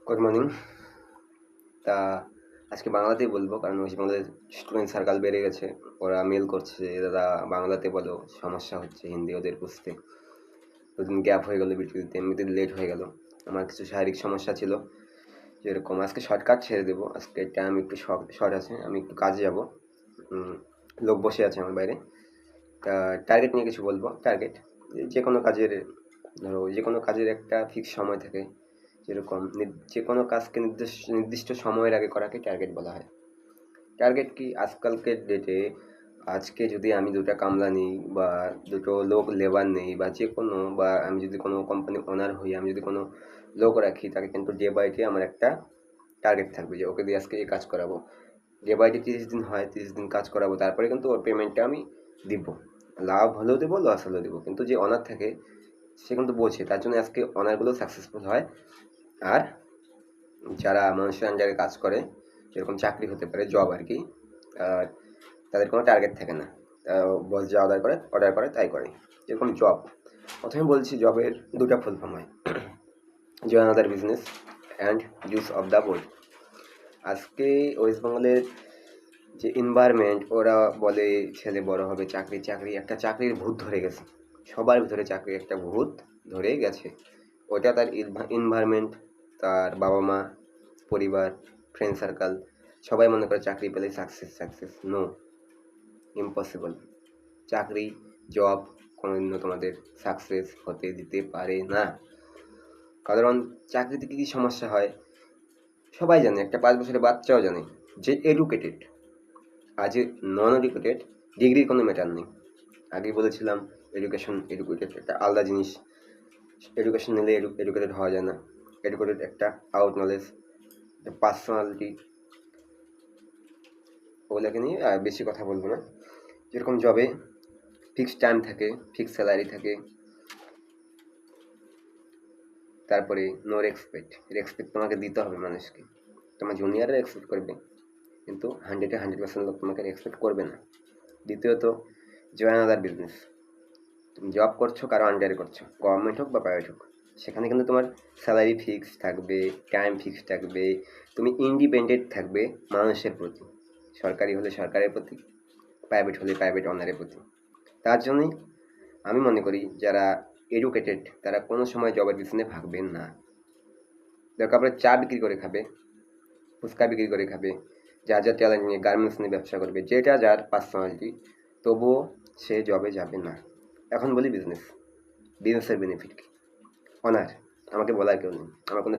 Good morning. তা আজকে বাংলাতেই বলবো, কারণ ওয়েস্ট বেঙ্গলের স্টুডেন্ট সার্কেল বেড়ে গেছে। ওরা মেল করছে যে দাদা বাংলাতে বলো, সমস্যা হচ্ছে হিন্দি ওদের বুঝতে। দুদিন গ্যাপ হয়ে গেলো, বিটিতে এমনিতে লেট হয়ে গেল। আমার কিছু শারীরিক সমস্যা ছিল, যেরকম আজকে শর্টকাট ছেড়ে দেবো। আজকে টাইম একটু শর্ট আছে, আমি একটু কাজে যাব। লোক বসে আছে আমার বাইরে। তা টার্গেট নিয়ে কিছু বলবো। টার্গেট যে কোনো কাজের, ধরো যে কোনো কাজের একটা ফিক্স সময় থাকে। যেরকম যে কোনো কাজকে নির্দিষ্ট সময়ের আগে করাকে টার্গেট বলা হয়। টার্গেট কি আজকালকের ডেটে, আজকে যদি আমি দুটো কামলা নিই বা দুটো লোক লেবার নেই বা যে কোনো, বা আমি যদি কোনো কোম্পানি ওনার হই, আমি যদি কোনো লোক রাখি, তাকে কিন্তু ডে বাই ডে আমার একটা টার্গেট থাকবে যে ওকে দিয়ে আজকে এই কাজ করাবো। ডে বাই ডে 30 দিন হয়, 30 দিন কাজ করাবো, তারপরে কিন্তু ওর পেমেন্টটা আমি দিব। লাভ হলেও দেবো, লস হলেও দেবো, কিন্তু যে অনার থাকে সে কিন্তু বোঝে, তার জন্য আজকে অনারগুলো সাকসেসফুল হয়। আর যারা মানুষের আন্ডারে কাজ করে, যেরকম চাকরি হতে পারে, জব আর কি, তাদের কোনো টার্গেট থাকে না। বস যা অর্ডার করে তাই করে। যেরকম জব, প্রথমে বলছি জবের দুটা ফুল ফর্ম হয়, join other business and use of the board. আজকে ওয়েস্ট বেঙ্গলের যে এনভায়রনমেন্ট, ওরা বলে ছেলে বড় হবে চাকরি চাকরি, একটা চাকরির ভূত ধরে গেছে সবার ভিতরে। চাকরির একটা ভূত ধরে গেছে। ওটা তার এনভায়রনমেন্ট, তার বাবা মা, পরিবার, ফ্রেন্ড সার্কেল, সবাই মনে করে চাকরি পেলে সাকসেস। Success no, impossible. চাকরি, জব কোনোদিনও তোমাদের সাকসেস হতে দিতে পারে না। কারণ চাকরিতে কী কী সমস্যা হয় সবাই জানে, একটা 5 বছরের বাচ্চাও জানে। যে এডুকেটেড আর যে নন এডুকেটেড, ডিগ্রির কোনো ম্যাটার নেই। আগেই বলেছিলাম এডুকেটেড একটা আলাদা জিনিস। এডুকেশন নিলে এডুকেটেড হওয়া যায় না। এডুকেটেড একটা আউট নলেজ, পার্সোনালিটি, ওগুলোকে নিয়ে বেশি কথা বলবো না। যেরকম জবে ফিক্সড টাইম থাকে, ফিক্সড স্যালারি থাকে, তারপরে নো রেসপেক্ট তোমাকে দিতে হবে মানুষকে। তোমার জুনিয়ররা রেসপেক্ট করবে, কিন্তু 100% লোক তোমাকে রেসপেক্ট করবে না। দ্বিতীয়ত, জয়েন আদার বিজনেস। তুমি জব করছো, কারো আন্ডারে করছো, গভর্নমেন্ট হোক বা প্রাইভেট হোক, সেখানে কিন্তু তোমার স্যালারি ফিক্স থাকবে, টাইম ফিক্স থাকবে, তুমি ইন্ডিপেন্ডেন্ট থাকবে মানুষের প্রতি। সরকারি হলে সরকারের প্রতি, প্রাইভেট হলে প্রাইভেট অনারের প্রতি। তার জন্যই আমি মনে করি যারা এডুকেটেড তারা কোনো সময় জবের পিছনে ভাগবেন না। দরকার পড়ে চা বিক্রি করে খাবে, ফুচকা বিক্রি করে খাবে, যার যার ট্যালেন্ট নিয়ে গার্মেন্টস নিয়ে ব্যবসা করবে, যেটা যার পার্সোনালিটি, তবুও সে জবে যাবে না। এখন বলি বিজনেসের বেনিফিট কি। অনার, আমাকে বলার কেউ নেই, আমার কোনো